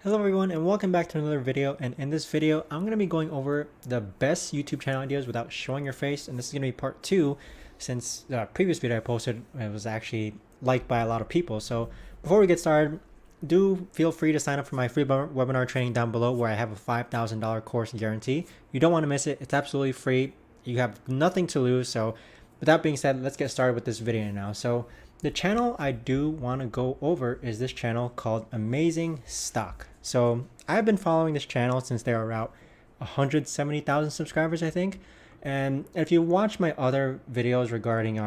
Hello everyone and welcome back to another video, and in this video I'm going to be going over the best YouTube channel ideas without showing your face, and this is going to be part 2 since the previous video I posted it was actually liked by a lot of people. So before we get started, do feel free to sign up for my free webinar training down below where I have a $5,000 course guarantee. You don't want to miss it. It's absolutely free. You have nothing to lose. So with that being said, let's get started with this video now. So the channel I do want to go over is this channel called Amazing Stock. So I've been following this channel since they were around 170,000 subscribers, I think. And if you watch my other videos regarding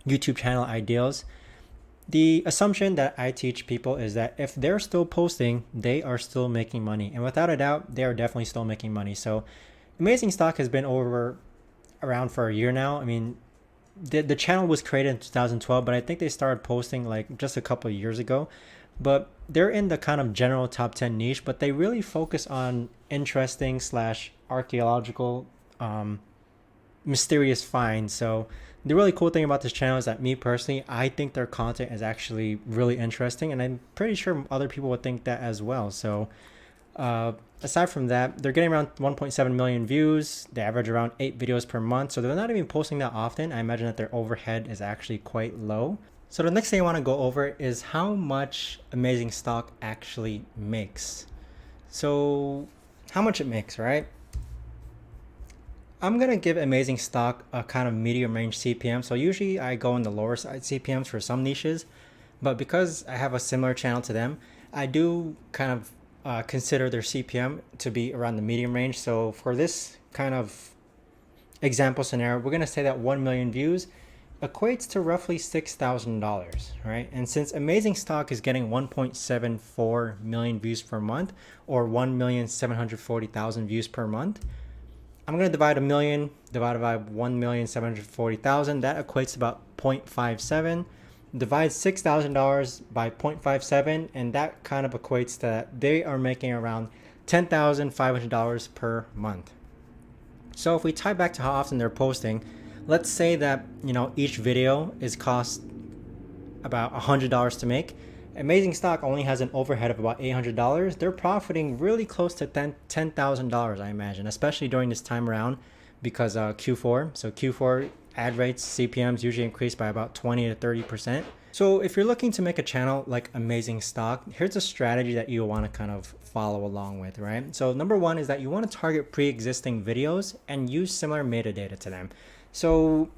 YouTube channel ideals, the assumption that I teach people is that if they're still posting, they are still making money. And without a doubt, they are definitely still making money. So Amazing Stock has been around for a year now. I mean, the channel was created in 2012, but I think they started posting like just a couple of years ago. But they're in the kind of general top 10 niche, but they really focus on interesting / archaeological mysterious finds. So the really cool thing about this channel is that me personally, I think their content is actually really interesting, and I'm pretty sure other people would think that as well. So aside from that, they're getting around 1.7 million views. They average around 8 videos per month, so they're not even posting that often. I imagine that their overhead is actually quite low. So the next thing I want to go over is how much Amazing Stock actually makes. So how much it makes, right? I'm going to give Amazing Stock a kind of medium range CPM. So usually I go in the lower side CPMs for some niches, but because I have a similar channel to them, I do kind of consider their CPM to be around the medium range. So for this kind of example scenario, we're going to say that 1 million views equates to roughly $6,000, right? And since Amazing Stock is getting 1.74 million views per month, or 1,740,000 views per month, I'm going to divide 1 million divided by 1,740,000. That equates to about 0.57. Divide $6,000 by 0.57, and that kind of equates to that they are making around $10,500 per month. So if we tie back to how often they're posting, let's say that, each video is cost about $100 to make. Amazing Stock only has an overhead of about $800. They're profiting really close to $10,000, I imagine, especially during this time around because Q4. So Q4 ad rates, CPMs usually increase by about 20 to 30%. So if you're looking to make a channel like Amazing Stock, here's a strategy that you want to kind of follow along with, right? So number one is that you want to target pre-existing videos and use similar metadata to them. So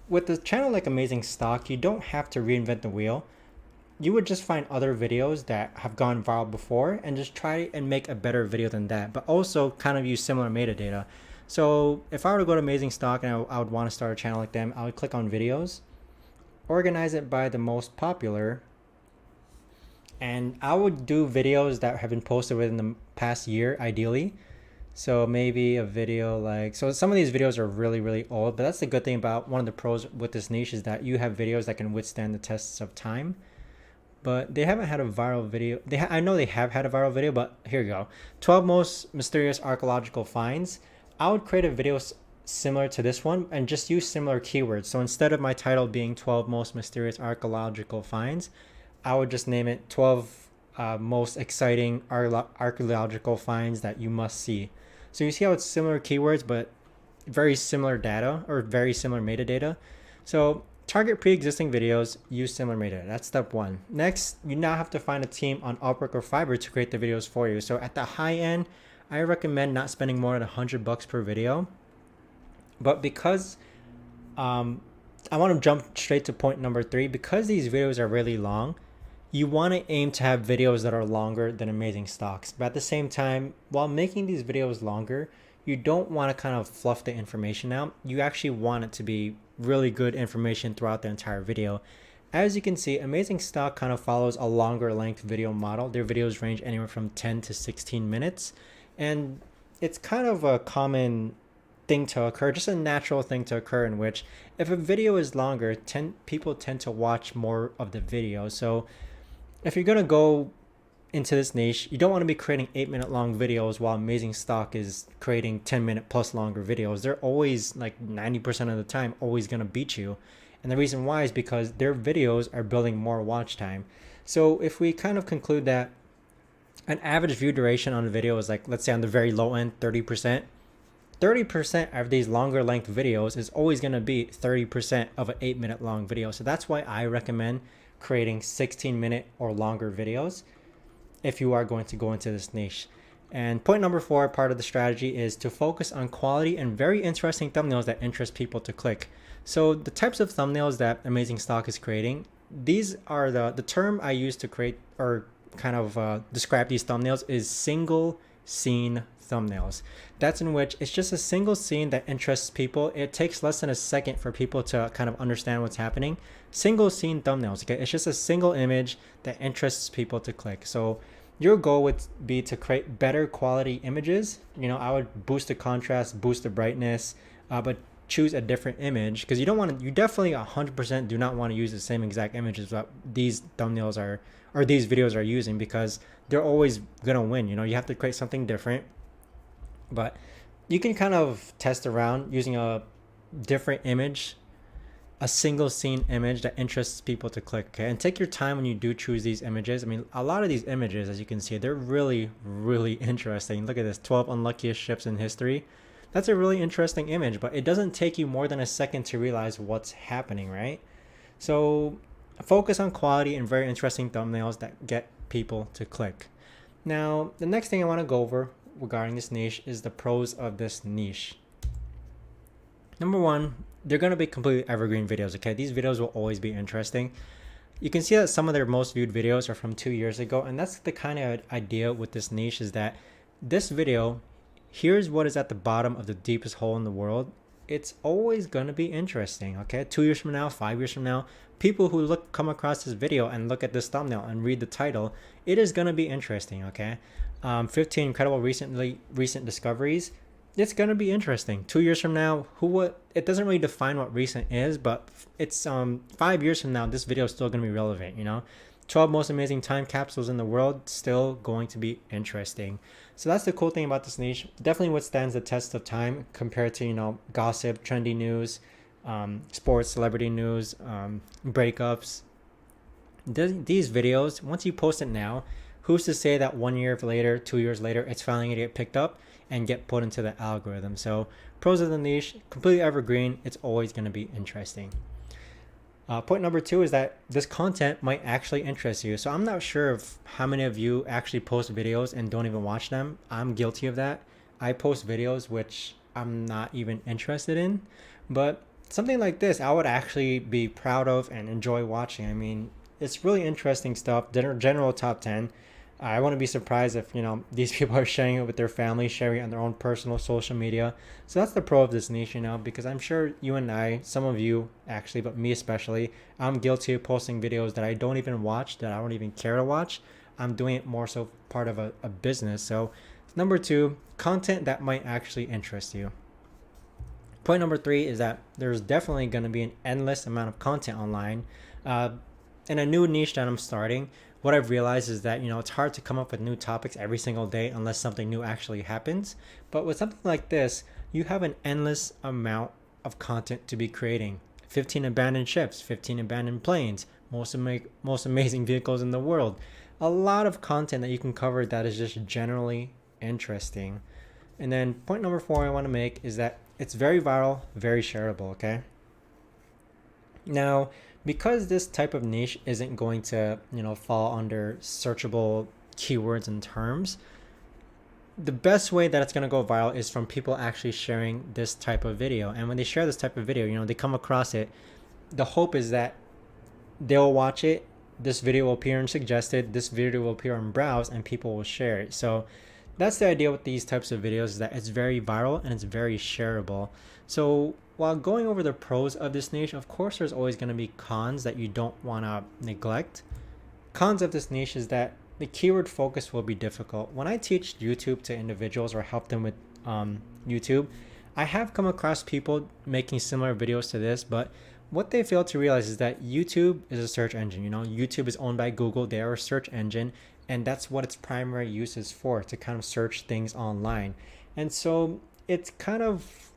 with a channel like Amazing Stock, you don't have to reinvent the wheel. You would just find other videos that have gone viral before and just try and make a better video than that, but also kind of use similar metadata. So if I were to go to Amazing Stock and I would want to start a channel like them, I would click on videos, organize it by the most popular, and I would do videos that have been posted within the past year, ideally. So maybe a video so some of these videos are really, really old, but that's the good thing about one of the pros with this niche is that you have videos that can withstand the tests of time. But they haven't had a viral video. I know they have had a viral video, but here you go. 12 most mysterious archaeological finds. I would create a video similar to this one and just use similar keywords. So instead of my title being 12 most mysterious archaeological finds, I would just name it 12 most exciting archaeological finds that you must see. So you see how it's similar keywords, but very similar data or very similar metadata. So target pre-existing videos, use similar metadata. That's step one. Next, you now have to find a team on Upwork or Fiverr to create the videos for you. So at the high end, I recommend not spending more than $100 per video. But because I want to jump straight to point number 3, because these videos are really long, you want to aim to have videos that are longer than Amazing Stocks. But at the same time, while making these videos longer, you don't want to kind of fluff the information out. You actually want it to be really good information throughout the entire video. As you can see, Amazing Stock kind of follows a longer length video model. Their videos range anywhere from 10 to 16 minutes. And it's kind of a common thing to occur, just a natural thing to occur, in which if a video is longer, people tend to watch more of the video. So if you're going to go into this niche, you don't want to be creating 8-minute long videos while Amazing Stock is creating 10-minute plus longer videos. They're always, like 90% of the time, always going to beat you. And the reason why is because their videos are building more watch time. So if we kind of conclude that An average view duration on a video is like, let's say on the very low end, 30%. 30% of these longer length videos is always going to be 30% of an 8-minute long video. So that's why I recommend creating 16-minute or longer videos if you are going to go into this niche. And point number 4, part of the strategy, is to focus on quality and very interesting thumbnails that interest people to click. So the types of thumbnails that Amazing Stock is creating, these are the term I use to create or kind of describe these thumbnails is single scene thumbnails. That's in which it's just a single scene that interests people. It takes less than a second for people to kind of understand what's happening. Single scene thumbnails, okay? It's just a single image that interests people to click. So your goal would be to create better quality images. I would boost the contrast, boost the brightness, but choose a different image, because you definitely 100% do not want to use the same exact images that these thumbnails are, or these videos are using, because they're always gonna win. You have to create something different. But you can kind of test around using a different image, a single scene image that interests people to click, okay? And take your time when you do choose these images. I mean, a lot of these images, as you can see, they're really, really interesting. Look at this, 12 unluckiest ships in history. That's a really interesting image, but it doesn't take you more than a second to realize what's happening, right? So focus on quality and very interesting thumbnails that get people to click. Now, the next thing I want to go over regarding this niche is the pros of this niche. Number 1, they're going to be completely evergreen videos, okay? These videos will always be interesting. You can see that some of their most viewed videos are from 2 years ago, and that's the kind of idea with this niche, is that this video, here's what is at the bottom of the deepest hole in the world. It's always going to be interesting, okay? 2 years from now, 5 years from now, people who come across this video and look at this thumbnail and read the title, it is going to be interesting, okay? 15 incredible recent discoveries. It's going to be interesting. 2 years from now, it doesn't really define what recent is, but it's 5 years from now, this video is still going to be relevant, 12 most amazing time capsules in the world, still going to be interesting. So that's the cool thing about this niche. Definitely withstands the test of time compared to, gossip, trendy news, sports, celebrity news, breakups. These videos, once you post it now, who's to say that 1 year later, 2 years later, it's finally going to get picked up and get put into the algorithm. So pros of the niche, completely evergreen. It's always going to be interesting. Point number 2 is that this content might actually interest you. So I'm not sure of how many of you actually post videos and don't even watch them. I'm guilty of that. I post videos which I'm not even interested in, but something like this, I would actually be proud of and enjoy watching. I mean, it's really interesting stuff. General top 10. I wouldn't be surprised if, these people are sharing it with their family, sharing it on their own personal social media. So that's the pro of this niche, because I'm sure you and I, some of you actually, but me especially, I'm guilty of posting videos that I don't even watch, that I don't even care to watch. I'm doing it more so part of a business. So number 2, content that might actually interest you. Point number 3 is that there's definitely going to be an endless amount of content online. In a new niche that I'm starting, what I've realized is that, it's hard to come up with new topics every single day unless something new actually happens. But with something like this, you have an endless amount of content to be creating. 15 abandoned ships, 15 abandoned planes, most amazing vehicles in the world. A lot of content that you can cover that is just generally interesting. And then point number 4 I want to make is that it's very viral, very shareable, okay? Now, because this type of niche isn't going to, fall under searchable keywords and terms, the best way that it's going to go viral is from people actually sharing this type of video. And when they share this type of video, they come across it, the hope is that they'll watch it, this video will appear in suggested, this video will appear on browse, and people will share it. So that's the idea with these types of videos, is that it's very viral and it's very shareable. So while going over the pros of this niche, of course, there's always going to be cons that you don't want to neglect. Cons of this niche is that the keyword focus will be difficult. When I teach YouTube to individuals or help them with YouTube, I have come across people making similar videos to this, but what they fail to realize is that YouTube is a search engine. YouTube is owned by Google. They are a search engine, and that's what its primary use is for, to kind of search things online. And so it's kind of,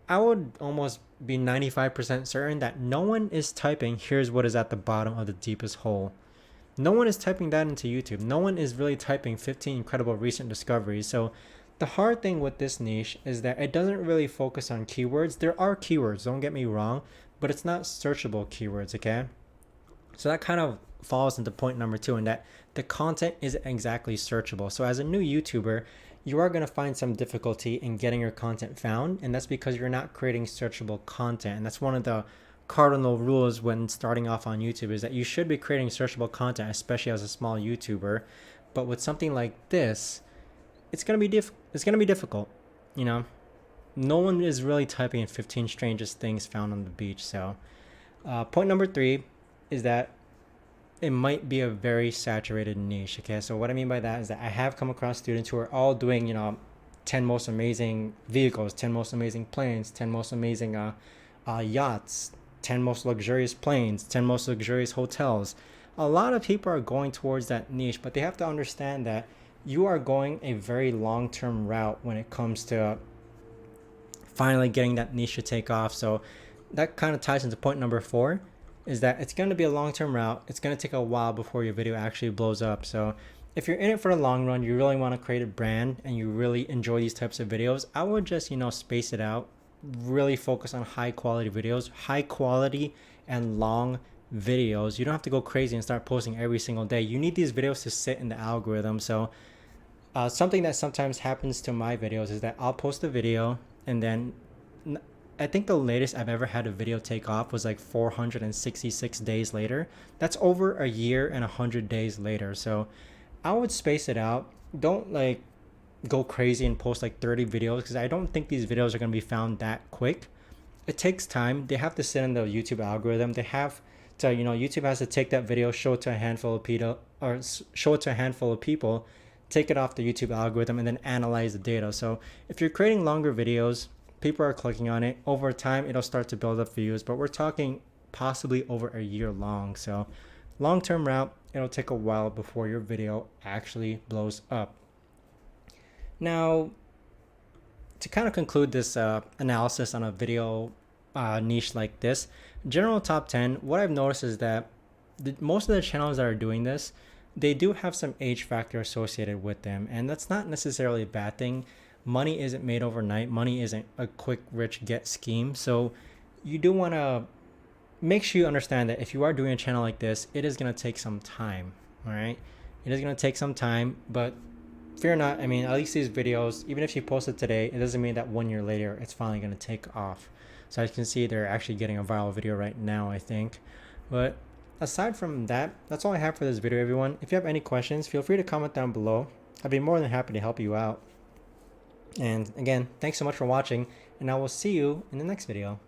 I would almost be 95% certain that no one is typing, here's what is at the bottom of the deepest hole. No one is typing that into YouTube. No one is really typing 15 incredible recent discoveries. So the hard thing with this niche is that it doesn't really focus on keywords. There are keywords, don't get me wrong, but it's not searchable keywords, okay? So that kind of falls into point number 2, in that the content isn't exactly searchable. So as a new YouTuber, you are going to find some difficulty in getting your content found, and that's because you're not creating searchable content. And that's one of the cardinal rules when starting off on YouTube, is that you should be creating searchable content, especially as a small YouTuber. But with something like this, it's going to be difficult, you know. No one is really typing in 15 strangest things found on the beach. So point number 3 is that it might be a very saturated niche. Okay, so what I mean by that is that I have come across students who are all doing, 10 most amazing vehicles, 10 most amazing planes, 10 most amazing yachts, 10 most luxurious planes, 10 most luxurious hotels. A lot of people are going towards that niche, but they have to understand that you are going a very long-term route when it comes to finally getting that niche to take off. So that kind of ties into point number 4, is that it's going to be a long-term route. It's going to take a while before your video actually blows up. So if you're in it for the long run, you really want to create a brand and you really enjoy these types of videos, I would just, space it out, really focus on high quality videos, high quality and long videos. You don't have to go crazy and start posting every single day. You need these videos to sit in the algorithm. So something that sometimes happens to my videos is that I'll post a video, and then I think the latest I've ever had a video take off was like 466 days later. That's over a year and 100 days later. So I would space it out. Don't like go crazy and post like 30 videos, because I don't think these videos are going to be found that quick. It takes time. They have to sit in the YouTube algorithm. They have to, YouTube has to take that video, show it to a handful of people, take it off the YouTube algorithm, and then analyze the data. So if you're creating longer videos, people are clicking on it. Over time, it'll start to build up views, but we're talking possibly over a year long. So long-term route, it'll take a while before your video actually blows up. Now, to kind of conclude this analysis on a video niche like this, general top 10, what I've noticed is that most of the channels that are doing this, they do have some age factor associated with them, and that's not necessarily a bad thing. Money isn't made overnight. Money isn't a quick rich get scheme. So you do want to make sure you understand that if you are doing a channel like this, it is going to take some time. All right, it is going to take some time, but fear not. I mean, at least these videos, even if you post it today, it doesn't mean that 1 year later it's finally going to take off. So as you can see, they're actually getting a viral video right now, I think. But aside from that, that's all I have for this video, everyone. If you have any questions, feel free to comment down below. I'd be more than happy to help you out. And again, thanks so much for watching, and I will see you in the next video.